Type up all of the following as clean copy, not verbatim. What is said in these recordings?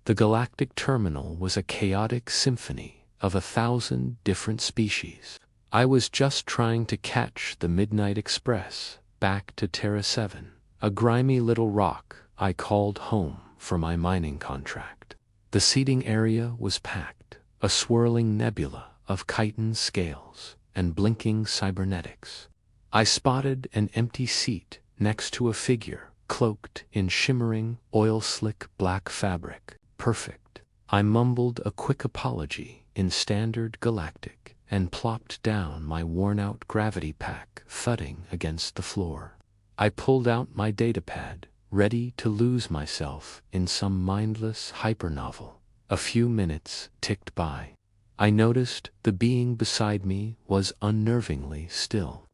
The galactic terminal was a chaotic symphony of 1,000 different species. I was just trying to catch the Midnight Express back to Terra 7, a grimy little rock I called home for my mining contract. The seating area was packed, a swirling nebula of chitin scales and blinking cybernetics. I spotted an empty seat next to a figure cloaked in shimmering, oil-slick black fabric. Perfect. I mumbled a quick apology in standard Galactic and plopped down my worn-out gravity pack, thudding against the floor. I pulled out my datapad, ready to lose myself in some mindless hypernovel. A few minutes ticked by. I noticed the being beside me was unnervingly still.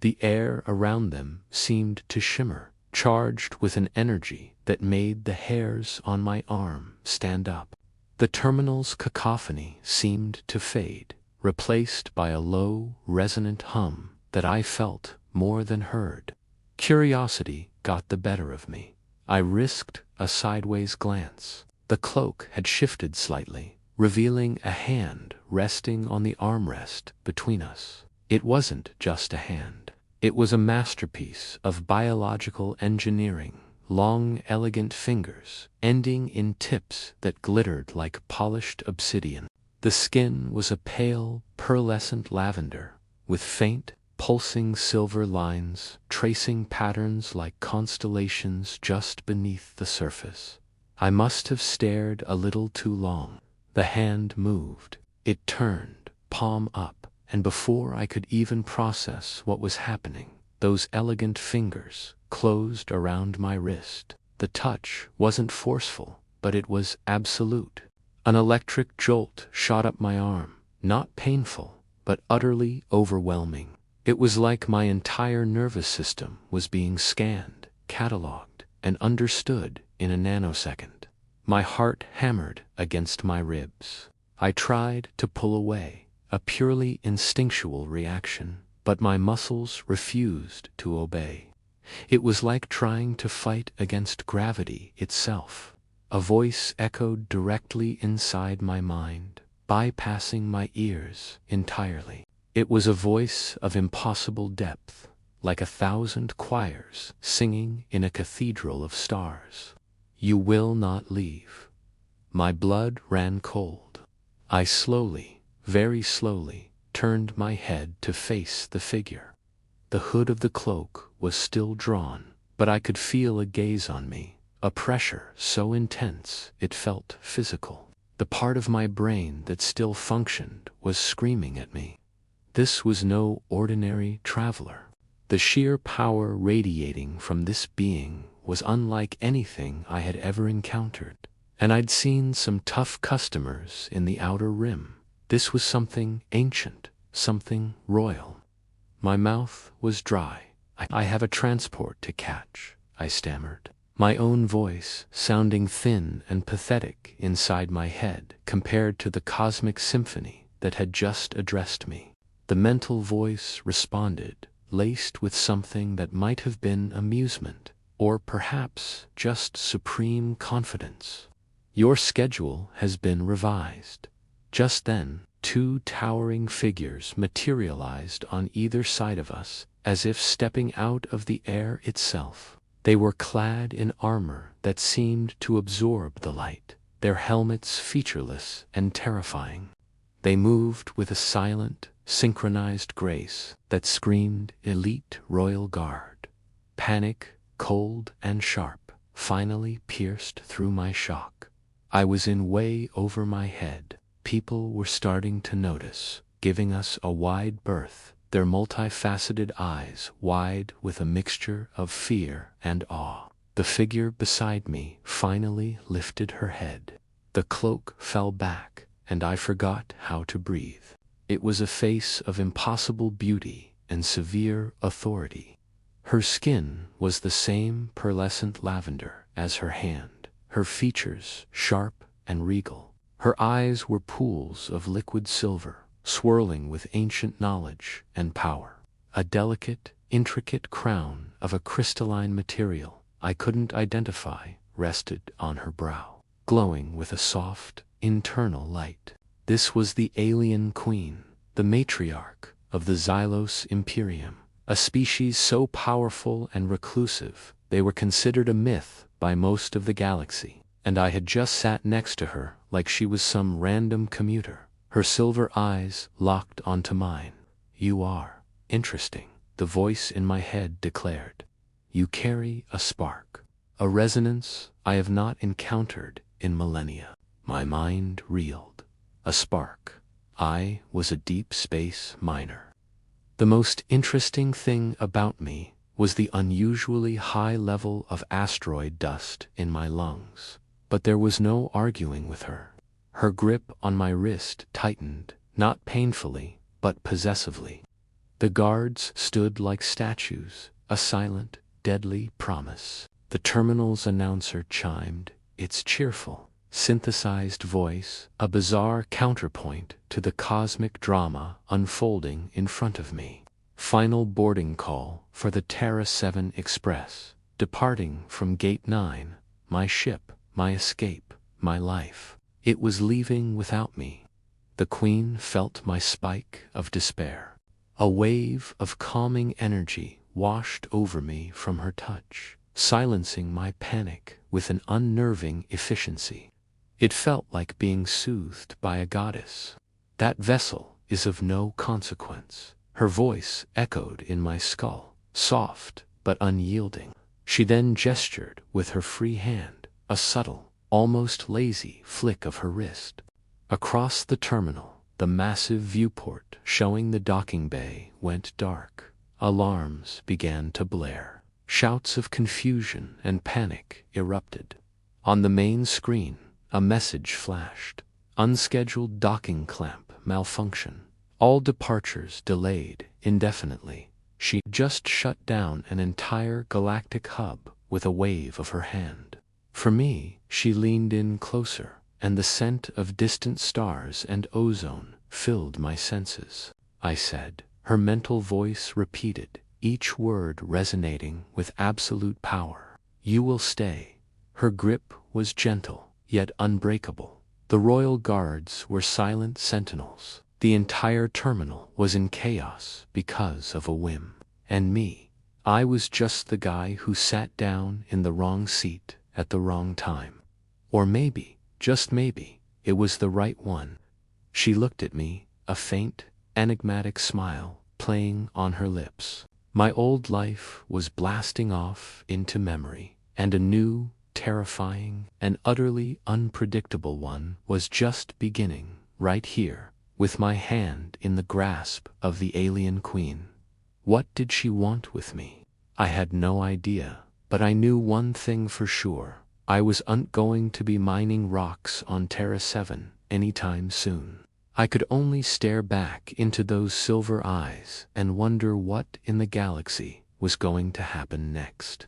The air around them seemed to shimmer, charged with an energy that made the hairs on my arm stand up. The terminal's cacophony seemed to fade, replaced by a low, resonant hum that I felt more than heard. Curiosity got the better of me. I risked a sideways glance. The cloak had shifted slightly, revealing a hand resting on the armrest between us. It wasn't just a hand. It was a masterpiece of biological engineering, long, elegant fingers, ending in tips that glittered like polished obsidian. The skin was a pale, pearlescent lavender, with faint, pulsing silver lines tracing patterns like constellations just beneath the surface. I must have stared a little too long. The hand moved. It turned, palm up, and before I could even process what was happening, those elegant fingers closed around my wrist. The touch wasn't forceful, but it was absolute. An electric jolt shot up my arm, not painful, but utterly overwhelming. It was like my entire nervous system was being scanned, catalogued, and understood in a nanosecond. My heart hammered against my ribs. I tried to pull away, a purely instinctual reaction, but my muscles refused to obey. It was like trying to fight against gravity itself. A voice echoed directly inside my mind, bypassing my ears entirely. It was a voice of impossible depth, like 1,000 choirs singing in a cathedral of stars. You will not leave. My blood ran cold. I slowly, very slowly, turned my head to face the figure. The hood of the cloak was still drawn, but I could feel a gaze on me, a pressure so intense it felt physical. The part of my brain that still functioned was screaming at me. This was no ordinary traveler. The sheer power radiating from this being was unlike anything I had ever encountered, and I'd seen some tough customers in the Outer Rim. This was something ancient, something royal. My mouth was dry. I have a transport to catch, I stammered, my own voice sounding thin and pathetic inside my head compared to the cosmic symphony that had just addressed me. The mental voice responded, laced with something that might have been amusement, or perhaps just supreme confidence. Your schedule has been revised. Just then, 2 towering figures materialized on either side of us, as if stepping out of the air itself. They were clad in armor that seemed to absorb the light, their helmets featureless and terrifying. They moved with a silent, synchronized grace that screamed elite royal guard. Panic, cold and sharp, finally pierced through my shock. I was in way over my head. People were starting to notice, giving us a wide berth, their multifaceted eyes wide with a mixture of fear and awe. The figure beside me finally lifted her head. The cloak fell back, and I forgot how to breathe. It was a face of impossible beauty and severe authority. Her skin was the same pearlescent lavender as her hand, her features sharp and regal. Her eyes were pools of liquid silver, swirling with ancient knowledge and power. A delicate, intricate crown of a crystalline material I couldn't identify rested on her brow. glowing with a soft, internal light. This was the alienqueen, the matriarch of the Xylos Imperium, a species so powerful and reclusive they were considered a myth by most of the galaxy, and I had just sat next to her like she was some random commuter, her silver eyes locked onto mine. "You are interesting," the voice in my head declared. "You carry a spark, a resonance I have not encountered in millennia." My mind reeled. A spark. I was a deep space miner. The most interesting thing about me was the unusually high level of asteroid dust in my lungs. But there was no arguing with her. Her grip on my wrist tightened, not painfully, but possessively. The guards stood like statues, a silent, deadly promise. The terminal's announcer chimed, its cheerful, synthesized voice, a bizarre counterpoint to the cosmic drama unfolding in front of me. Final boarding call for the Terra 7 Express, departing from Gate 9, my ship, my escape, my life. It was leaving without me. The Queen felt my spike of despair. A wave of calming energy washed over me from her touch, silencing my panic with an unnerving efficiency. It felt like being soothed by a goddess. "That vessel is of no consequence." Her voice echoed in my skull, soft but unyielding. She then gestured with her free hand, a subtle, almost lazy flick of her wrist. Across the terminal, the massive viewport showing the docking bay went dark. Alarms began to blare. Shouts of confusion and panic erupted. On the main screen, a message flashed. Unscheduled docking clamp malfunction. All departures delayed indefinitely. She just shut down an entire galactic hub with a wave of her hand. For me, she leaned in closer, and the scent of distant stars and ozone filled my senses. "I said," her mental voice repeated, each word resonating with absolute power. "You will stay." Her grip was gentle, yet unbreakable. The royal guards were silent sentinels. The entire terminal was in chaos because of a whim. And me, I was just the guy who sat down in the wrong seat at the wrong time. Or maybe, just maybe, it was the right one. She looked at me, a faint, enigmatic smile playing on her lips. My old life was blasting off into memory, and a new, terrifying, and utterly unpredictable one was just beginning, right here, with my hand in the grasp of the alienqueen. What did she want with me? I had no idea, but I knew one thing for sure. I wasn't going to be mining rocks on Terra 7 anytime soon. I could only stare back into those silver eyes and wonder what in the galaxy was going to happen next.